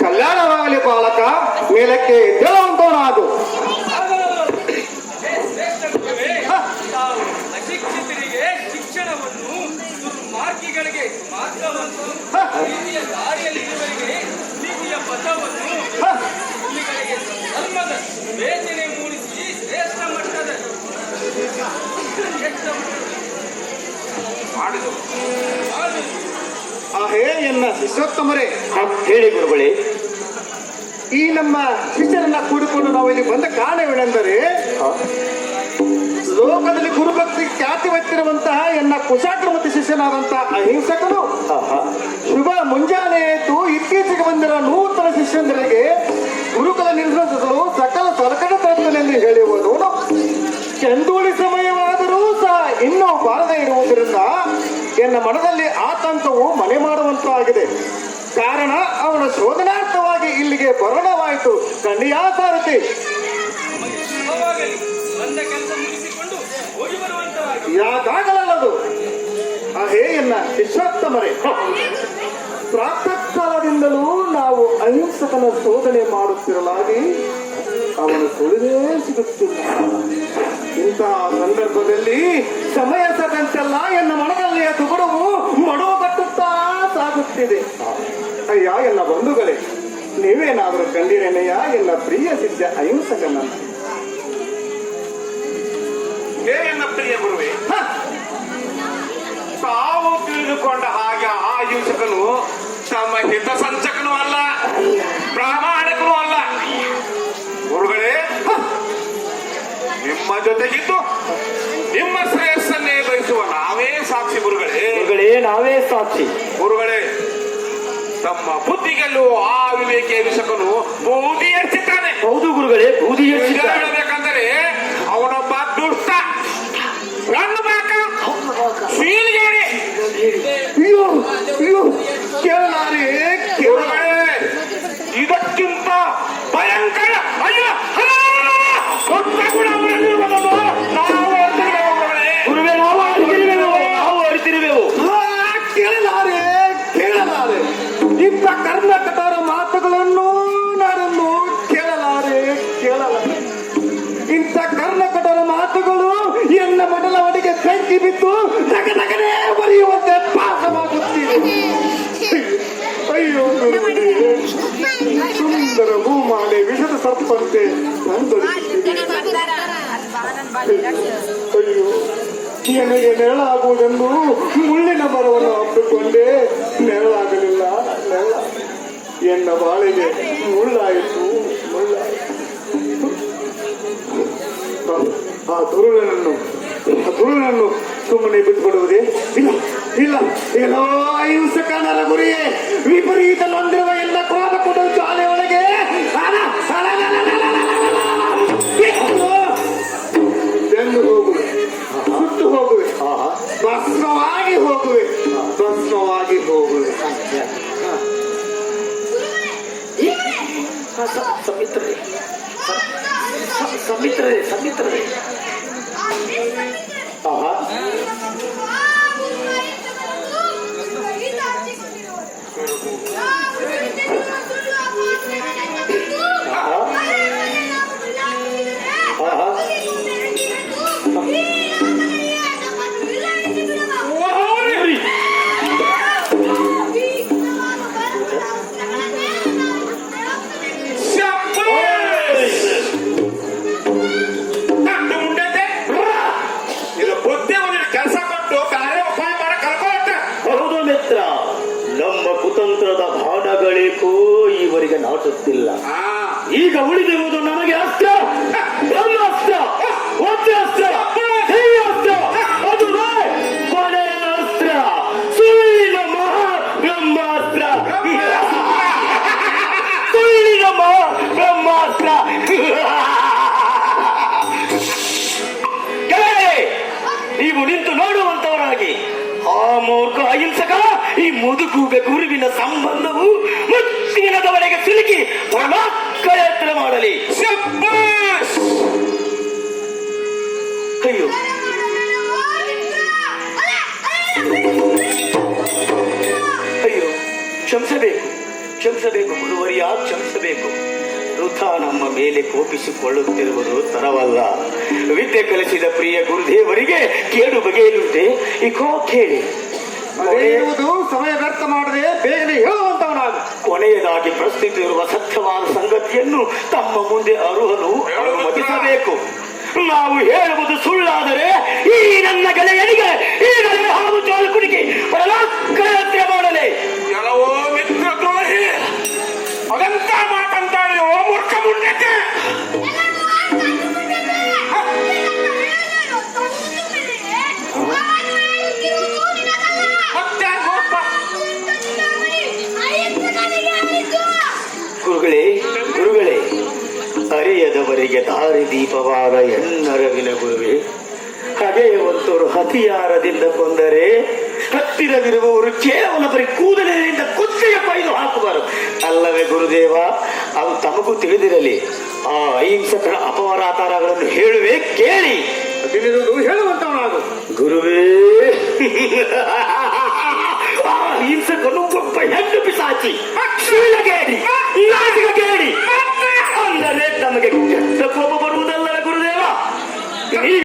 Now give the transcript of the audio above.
ಕಲ್ಯಾಣವಾಗಲಿ ಬಾಲಕ, ಮೇಲಕ್ಕೆ ಎದ್ದೇಳುವಂತವನಾಗು. ಅಶಿಕ್ಷಿತರಿಗೆ ಶಿಕ್ಷಣವನ್ನು, ದುರ್ಮಾರ್ಗಿಗಳಿಗೆ ಮಾರ್ಗವನ್ನು, ನೀತಿಯ ದಾರಿಯಲ್ಲಿ ಇರುವವರಿಗೆ ನೀತಿಯ ಪಥವನ್ನು, ಇವುಗಳಿಗೆ ಧರ್ಮದ ವೇಚನೆ ಮೂಡಿಸಿ ಶ್ರೇಷ್ಠ ಮಟ್ಟದ ಹೇ ಎನ್ನ ಶಿಷ್ಯೋತ್ತಮರೇ, ಹೇಳಿ ಗುರುಗಳೇ. ಈ ನಮ್ಮ ಶಿಷ್ಯರನ್ನ ಕೂಡಿಕೊಂಡು ನಾವು ಇಲ್ಲಿ ಬಂದ ಕಾರಣವೇನೆಂದರೆ, ಲೋಕದಲ್ಲಿ ಗುರುಭಕ್ತಿ ಖ್ಯಾತಿ ಹೊತ್ತಿರುವಂತಹ ಎನ್ನ ಕುಶಾಗ್ರಮತಿ ಶಿಷ್ಯನಾದಂತಹ ಅಹಿಂಸಕನು ಶುಭ ಮುಂಜಾನೆ ಎದ್ದು ಇತ್ತೀಚೆಗೆ ಬಂದಿರೋ ನೂತನ ಶಿಷ್ಯಂದರಿಗೆ ಗುರುಕುಲ ನಿರ್ವಹಿಸಲು ಸಕಲ ಸಲಕರಣೆ ತರುತ್ತನೆಂದು ಹೇಳುವುದು ಕೆಂದೂಳಿ ಸಮಯವಾದರೂ ಸಹ ಇನ್ನೂ ಬಾರದೇ ಇರುವುದರಿಂದ ಎನ್ನ ಮನದಲ್ಲಿ ಆತಂಕವು ಮನೆ ಮಾಡುವಂತಾಗಿದೆ. ಕಾರಣ ಅವನ ಶೋಧನಾರ್ಥವಾಗಿ ಇಲ್ಲಿಗೆ ಬರೋಣವಾಯಿತು. ಕಣ್ಣಿಯಾ ಸಾರಥಿ, ಯಾಕಾಗಲದು? ಹೇ ಎನ್ನ ಶಿಷ್ಯೋತ್ತಮರೇ, ಪ್ರಾತಃ ಕಾಲದಿಂದಲೂ ನಾವು ಅಹಿಂಸಕನ ಶೋಧನೆ ಮಾಡುತ್ತಿರಲಾಗಿ ಅವನು ಸುಳಿದೇ ಸಿಗುತ್ತಿಲ್ಲ. ಇಂತಹ ಸಂದರ್ಭದಲ್ಲಿ ಸಮಯ ಸದಂತೆಲ್ಲ ಎನ್ನ ಮನದಲ್ಲಿಯ ತುಗುಡವು ಮಡುಗಟ್ಟುತ್ತಾ ಸಾಗುತ್ತಿದೆ. ಅಯ್ಯ ಎನ್ನ ಬಂಧುಗಳೇ, ನೀವೇನಾದರೂ ಕಂಡಿರೇನೆಯ ಎನ್ನ ಪ್ರಿಯ ಶಿಷ್ಯ ಅಹಿಂಸಕನನ್ನು? ಎನ್ನ ಪ್ರಿಯ ಗುರುವೇ, ತಾವು ತಿಳಿದುಕೊಂಡ ಹಾಗೆ ಆ ಅಹಿಂಸಕನು ತಮ್ಮ ಹಿತ ಸಂಚಕನೂ ಅಲ್ಲ, ಪ್ರಾಮಾಣಿಕನೂ ಅಲ್ಲ. ಗುರುಗಳೇ, ನಿಮ್ಮ ಜೊತೆಗಿದ್ದು ನಿಮ್ಮ ಶ್ರೇಯಸ್ಸನ್ನೇ ಬಯಸುವ ನಾವೇ ಸಾಕ್ಷಿ. ಗುರುಗಳೇ, ನಾವೇ ಸಾಕ್ಷಿ. ಗುರುಗಳೇ, ತಮ್ಮ ಬುದ್ಧಿಗೆಲ್ಲೂ ಆ ವಿವೇಕಿ ಅಹಿಂಸಕನು ಬೂದಿ ಏರ್ಸಿದ್ದಾನೆ. ಹೌದು ಗುರುಗಳೇ, ಬೂದಿ ಏರ್ಸಿದ್ದಾನೆ. ಹೇಳಬೇಕಂದರೆ ಅವನೊಬ್ಬ ದುಷ್ಟ ಶೀಲ್ಗೇಡಿ. ಅಯ್ಯೋ ಅಯ್ಯೋ, ಕೇಳಲಾರೆ ಗುರುಗಳೇ, ಇದಕ್ಕಿಂತ ಭಯಂಕರ ಅಯ್ಯೋ ಕೇಳಲಾರೆ ಇಂಥ ಕರ್ನಾಟಕರ ಮಾತುಗಳನ್ನು ನಾನನ್ನು ಕೇಳಲಾರೆ. ಇಂಥ ಕರ್ನಾಟಕರ ಮಾತುಗಳು ಎನ್ನ ಮಡಲವನಿಗೆ ಬೆಂಕಿ ಬಿದ್ದು ನಗನಗನೇ ಬರೆಯುವಂತೆ ಪಾಸವಾಗುತ್ತಿದೆ. ಅಯ್ಯೋ ಗುರುಗಳೇ, ಸುಂದರ ಭೂಮಾಲೆ ವಿಷದ ಸರ್ಪಂತೆ ಅಯ್ಯೋ, ನನಗೆ ನೆರಳಾಗುವುದೆಂದು ಮುಳ್ಳಿನ ಮರವನ್ನು ಅಪ್ಪಿಕೊಂಡೆ, ನೆರಳಾಗಲಿಲ್ಲ. ಎನ್ನ ಬಾಳಿಗೆ ಮುಳ್ಳಾಯಿತು. ಆ ದುರುಳನನ್ನು ಸುಮ್ಮನೆ ಬಿಟ್ಟುಕೊಡುವುದೇ? ಇಲ್ಲ. ಏನೋ ಅಹಿಂಸಕನರ ಗುರಿಯೇ ವಿಪರೀತ ಹೊಂದಿರುವ ಎಲ್ಲ ಕ್ರೋಧ ಕೊಡುವ ಜ್ವಾಲೆಯೊಳಗೆ ಬೆಂದು ಹೋಗುವೆ, ಸುಟ್ಟು ಹೋಗುವೆ, ಭಸ್ಮವಾಗಿ ಹೋಗುವೆ. ಸಮಿತ್ರರೇ ನಮ್ಮ ಕುತಂತ್ರದ ಬಾಣಗಳಿಗೂ ಈವರೆಗೆ ನಾಟುತ್ತಿಲ್ಲ. ಈಗ ಉಳಿದಿರುವುದು ನಮಗೆ ಅಸ್ತ್ರ, ಬ್ರಹ್ಮಾಸ್ತ್ರ, ವಜ್ರಾಸ್ತ್ರ, ಶೈವಾಸ್ತ್ರ, ಅದು ಕೊನೆಯ ಅಸ್ತ್ರ, ಸುಳ್ಳಿನ ಮಹಾ ಬ್ರಹ್ಮಾಸ್ತ್ರ. ಸುಳ್ಳಿನ ಮಹಾ ಬ್ರಹ್ಮಾಸ್ತ್ರ. ನೀವು ನಿಂತು ನೋಡುವಂತವರಾಗಿ ಆ ಮೂರ್ಖ ಅಹಿಂಸಕ ಈ ಮುದುಕುಗ ಗುರುವಿನ ಸಂಬಂಧವು ಮುತ್ತಿನದವರೆಗೆ ಸಿಲುಕಿ ಪ್ರಯತ್ನ ಮಾಡಲಿ. ಅಯ್ಯೋ, ಕ್ಷಮಿಸಬೇಕು. ಕ್ಷಮಿಸಬೇಕು ಗುರುವರಿಯ, ಕ್ಷಮಿಸಬೇಕು. ವೃಥ ನಮ್ಮ ಮೇಲೆ ಕೋಪಿಸಿಕೊಳ್ಳುತ್ತಿರುವುದು ತರವಲ್ಲ. ವಿದ್ಯೆ ಕಲಿಸಿದ ಪ್ರಿಯ ಗುರುದೇವರಿಗೆ ಕೇಡು ಬಗೆಯಲುಂಟೆ. ಇಕೋ ಕೇಳಿ. ಬಗೆಯುವುದು ಸಮಯ ವ್ಯರ್ಥ ಮಾಡದೆ ಬೇಗನೆ ಹೇಳುವಂತವನಾಗ. ಕೊನೆಯದಾಗಿ ಪ್ರಶ್ನಿಸಿರುವ ಸತ್ಯವಾದ ಸಂಗತಿಯನ್ನು ತಮ್ಮ ಮುಂದೆ ಅರುಹಲು ಅನುಮತಿಸಬೇಕು. ನಾವು ಹೇಳುವುದು ಸುಳ್ಳಾದರೆ ಈ ನನ್ನ ಗೆಳೆಯನಿಗೆ ಈಗಲೇ ಹಾವು ಜೋಲು ಕುಡಿಕೆ ಬರಲಾತ್ರೆ ಮಾಡಲೇ. ಕೆಲವೋ ಮಿತ್ರ ದ್ರೋಹಿ, ಅದಂತ ಮಾತಂತಾಳೆಯೋ ಮೂರ್ಖ ಮುಂಡಕ್ಕೆ. ಮತ್ತೆ ಗೋಪ ಗುರುಗಳೇ, ಗುರುಗಳೇ, ಅರಿಯದವರಿಗೆ ದಾರಿ ದೀಪವಾದ ಎನ್ನರವಿನ ಗುರುವೇ, ಹಗೆಯುವಂತವರು ಹತಿಯಾರದಿಂದ ಕೊಂದರೆ ಹತ್ತಿರವಿರುವವರು ಕೇವಲ ಬರೀ ಕೂದಲಿನಿಂದ ಕುತ್ತಿಗೆ ಕೊಯ್ದು ಹಾಕಬಾರದು ಅಲ್ಲವೇ ಗುರುದೇವ? ಅದು ತಮಗೂ ತಿಳಿದಿರಲಿ. ಆ ಅಹಿಂಸಕರ ಅಪರಾಧಾರಗಳನ್ನು ಹೇಳುವೆ ಕೇಳಿ. ತಿಳಿದುದು ಹೇಳುವಂತವನಾಗು. ಗುರುವೇ